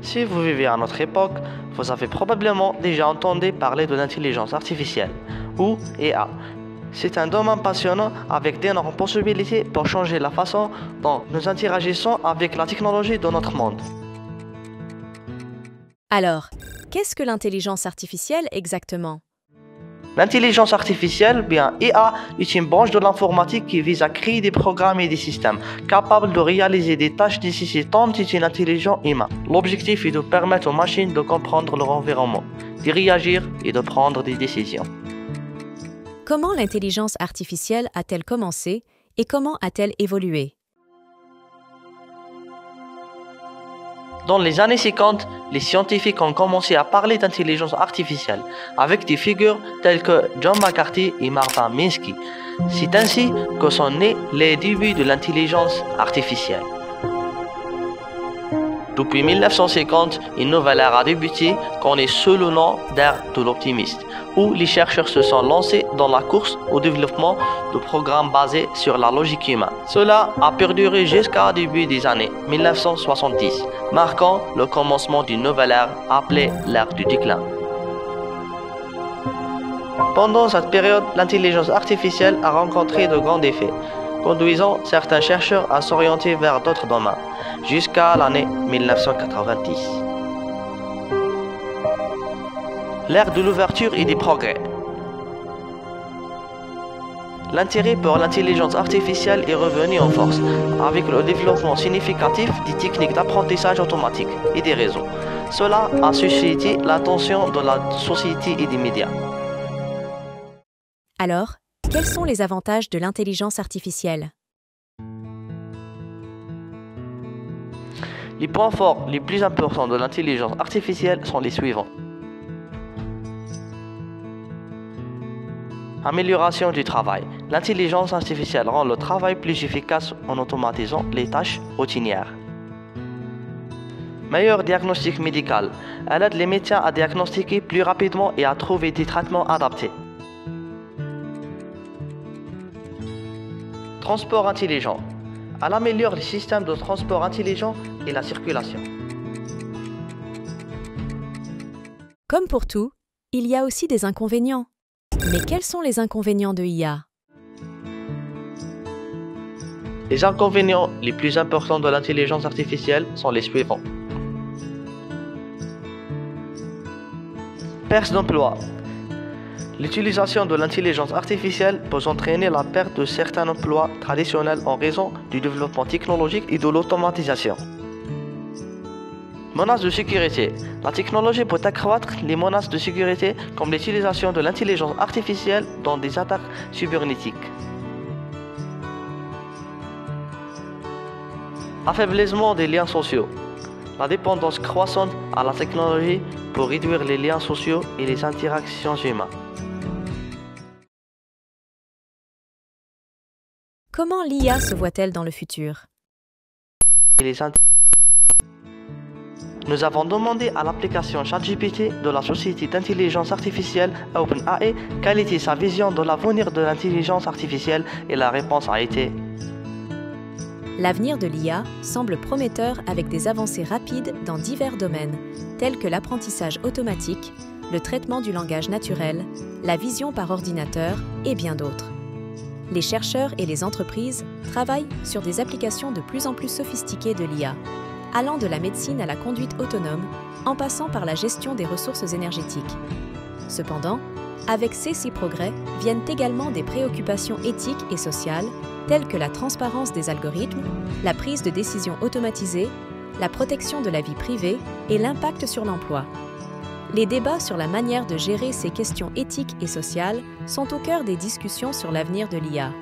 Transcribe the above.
Si vous vivez à notre époque, vous avez probablement déjà entendu parler de l'intelligence artificielle, ou IA. C'est un domaine passionnant avec d'énormes possibilités pour changer la façon dont nous interagissons avec la technologie de notre monde. Alors, qu'est-ce que l'intelligence artificielle exactement? L'intelligence artificielle, bien IA, est une branche de l'informatique qui vise à créer des programmes et des systèmes capables de réaliser des tâches nécessitant une intelligence humaine. L'objectif est de permettre aux machines de comprendre leur environnement, de réagir et de prendre des décisions. Comment l'intelligence artificielle a-t-elle commencé et comment a-t-elle évolué? Dans les années 50, les scientifiques ont commencé à parler d'intelligence artificielle avec des figures telles que John McCarthy et Marvin Minsky. C'est ainsi que sont nés les débuts de l'intelligence artificielle. Depuis 1950, une nouvelle ère a débuté qu'on est sous le nom d'ère de l'optimiste, où les chercheurs se sont lancés dans la course au développement de programmes basés sur la logique humaine. Cela a perduré jusqu'à début des années 1970, marquant le commencement d'une nouvelle ère appelée l'ère du déclin. Pendant cette période, l'intelligence artificielle a rencontré de grands défis, conduisant certains chercheurs à s'orienter vers d'autres domaines, jusqu'à l'année 1990. L'ère de l'ouverture et des progrès. L'intérêt pour l'intelligence artificielle est revenu en force, avec le développement significatif des techniques d'apprentissage automatique et des réseaux. Cela a suscité l'attention de la société et des médias. Alors, quels sont les avantages de l'intelligence artificielle? Les points forts les plus importants de l'intelligence artificielle sont les suivants. Amélioration du travail. L'intelligence artificielle rend le travail plus efficace en automatisant les tâches routinières. Meilleur diagnostic médical. Elle aide les médecins à diagnostiquer plus rapidement et à trouver des traitements adaptés. Transport intelligent. Elle améliore les systèmes de transport intelligent et la circulation. Comme pour tout, il y a aussi des inconvénients. Mais quels sont les inconvénients de l'IA? Les inconvénients les plus importants de l'intelligence artificielle sont les suivants. Perte d'emploi. L'utilisation de l'intelligence artificielle peut entraîner la perte de certains emplois traditionnels en raison du développement technologique et de l'automatisation. Menaces de sécurité. La technologie peut accroître les menaces de sécurité comme l'utilisation de l'intelligence artificielle dans des attaques cybernétiques. Affaiblissement des liens sociaux. La dépendance croissante à la technologie peut réduire les liens sociaux et les interactions humaines. Comment l'IA se voit-elle dans le futur? Nous avons demandé à l'application ChatGPT de la société d'intelligence artificielle OpenAI quelle était sa vision de l'avenir de l'intelligence artificielle et la réponse a été: L'avenir de l'IA semble prometteur avec des avancées rapides dans divers domaines, tels que l'apprentissage automatique, le traitement du langage naturel, la vision par ordinateur et bien d'autres. Les chercheurs et les entreprises travaillent sur des applications de plus en plus sophistiquées de l'IA, allant de la médecine à la conduite autonome, en passant par la gestion des ressources énergétiques. Cependant, avec ces progrès viennent également des préoccupations éthiques et sociales, telles que la transparence des algorithmes, la prise de décision automatisée, la protection de la vie privée et l'impact sur l'emploi. Les débats sur la manière de gérer ces questions éthiques et sociales sont au cœur des discussions sur l'avenir de l'IA.